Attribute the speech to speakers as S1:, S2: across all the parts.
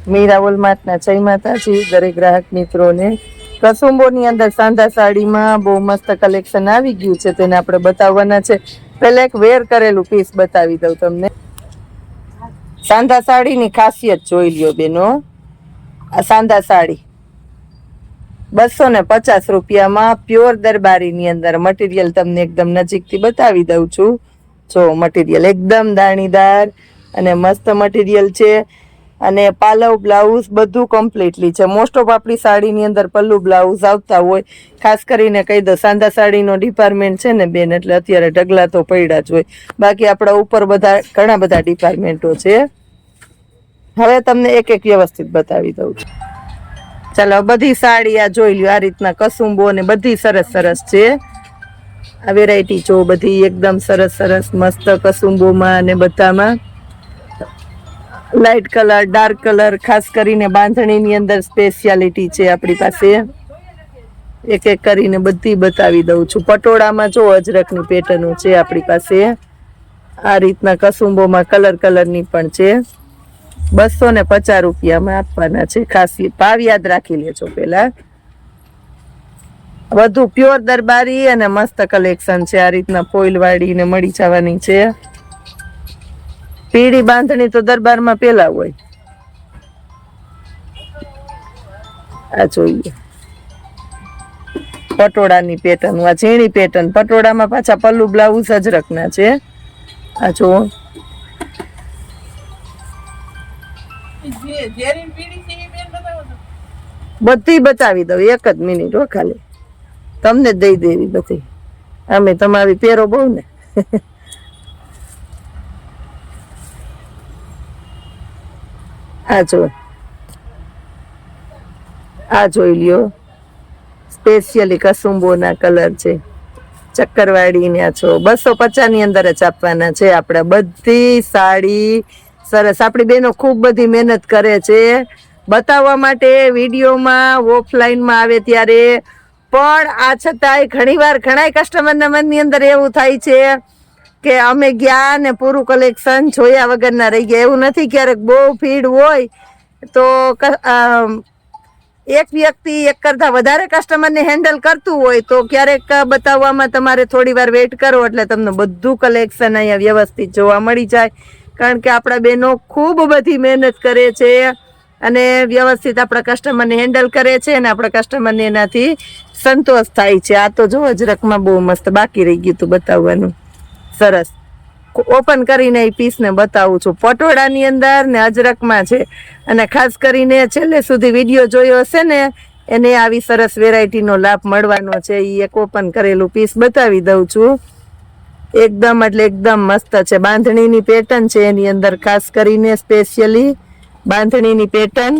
S1: મીરાવલ માર્ટના જય માતાજી દરેક ગ્રાહક મિત્રોને। કસુંબોની અંદર સાંધા સાડીમાં બહુ મસ્ત કલેક્શન આવી ગયું છે, તેને આપણે બતાવવાના છે। પહેલા એક વેર કરેલું પીસ બતાવી દઉં તમને। સાંધા સાડીની ખાસિયત જોઈ લ્યો બેનો। આ સાંધા સાડી 250 રૂપિયામાં પ્યોર દરબારીની અંદર મટીરિયલ તમને એકદમ નજીકથી બતાવી દઉં છું। જો મટીરિયલ એકદમ દાણીદાર અને મસ્ત મટીરિયલ છે, અને પાલવ બ્લાઉઝ બધું કમ્પ્લીટલી છે। મોસ્ટ ઓફ આપણી સાડીની અંદર પલ્લુ બ્લાઉઝ આવતા હોય, ખાસ કરીને કહી દો સાંધા સાડીનો ડિપાર્ટમેન્ટ છે ને બેન, એટલે અત્યારે ઢગલા તો પડ્યા જ હોય, બાકી આપણા ઉપર બધા ઘણા બધા ડિપાર્ટમેન્ટો છે। હવે તમને એક એક વ્યવસ્થિત બતાવી દઉં છું। ચાલો બધી સાડી આ જોઈ લ્યો, આ રીતના કસુંબો ને બધી સરસ સરસ છે। આ વેરાયટી જો બધી એકદમ સરસ સરસ મસ્ત કસુંબોમાં અને બધામાં લાઇટ કલર, ડાર્ક કલર, ખાસ કરીને બાંધણીની અંદર સ્પેશિયાલિટી છે આપણી પાસે। એક એક કરીને બધી બતાવી દઉં છું। પટોળામાં જો અજરકની પેટર્નો છે આપણી પાસે, આ રીતના કસુંબોમાં કલર કલરની પણ છે। 250 રૂપિયામાં આપવાના છે। ખાસ ભાવ યાદ રાખી લેજો પેલા। બધું પ્યોર દરબારી અને મસ્ત કલેક્શન છે। આ રીતના ફોઇલ વાળી ને મળી જવાની છે। પીળી બાંધણી તો દરબારમાં પેલા હોય। આ જોઈએ પટોળાની પેટર્ન, આ ઝીણી પેટર્ન, પટોળામાં પાછા પલ્લુ બ્લાઉઝ અજરકના છે। આ જો બધી બતાવી દઉં, એક જ મિનિટ હો ખાલી, તમને દઈ દેવી બધી। અમે તમારી પહેરો બહુ ને। આ જો આ જોઈ લ્યો, સ્પેશિયલી કસુંબોના કલર છે, ચક્કરવાળી ને આ છો 250 ની અંદર જ આપવાના છે આપણે। બધી સાડી સરસ, આપણી બહેનો ખૂબ બધી મહેનત કરે છે બતાવવા માટે વિડીયોમાં, ઓફલાઈનમાં આવે ત્યારે પણ। આ છતાંય ઘણીવાર ઘણા કસ્ટમરના મનની અંદર એવું થાય છે કે અમે ગયા ને પૂરું કલેક્શન જોયા વગરના રહી ગયા। એવું નથી, ક્યારેક બહુ ભીડ હોય તો એક વ્યક્તિ એક કરતા વધારે કસ્ટમરને હેન્ડલ કરતું હોય તો ક્યારેક બતાવવામાં તમારે થોડી વાર વેઇટ કરો, એટલે તમને બધું કલેક્શન અહીંયા વ્યવસ્થિત જોવા મળી જાય। કારણ કે આપણા બહેનો ખૂબ બધી મહેનત કરે છે અને વ્યવસ્થિત આપણા કસ્ટમરને હેન્ડલ કરે છે, અને આપણા કસ્ટમરને એનાથી સંતોષ થાય છે। આ તો જો અજરકમાં બહુ મસ્ત, બાકી રહી ગયું હતું બતાવવાનું, સરસ ઓપન કરીને એ પીસને બતાવું છું। પટોળાની અંદર ને અજરકમાં છે, અને ખાસ કરીને છેલ્લે સુધી વિડીયો જોયો હશે ને એને આવી સરસ વેરાયટીનો લાભ મળવાનો છે। એ એક ઓપન કરેલું પીસ બતાવી દઉં છું, એકદમ એટલે એકદમ મસ્ત છે। બાંધણીની પેટર્ન છે એની અંદર, ખાસ કરીને સ્પેશિયલી બાંધણીની પેટર્ન।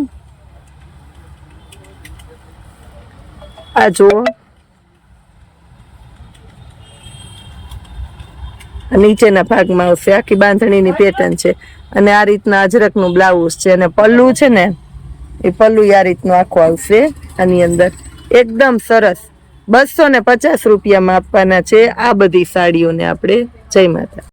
S1: આ જુઓ, નીચેના ભાગમાં આવશે, આખી બાંધણીની પેટર્ન છે, અને આ રીતના અજરકનું બ્લાઉઝ છે, અને પલ્લુ છે ને એ પલ્લુ આ રીતનું આખું આવશે આની અંદર, એકદમ સરસ। 250 રૂપિયામાં આપવાના છે આ બધી સાડીઓને આપણે। જય માતા।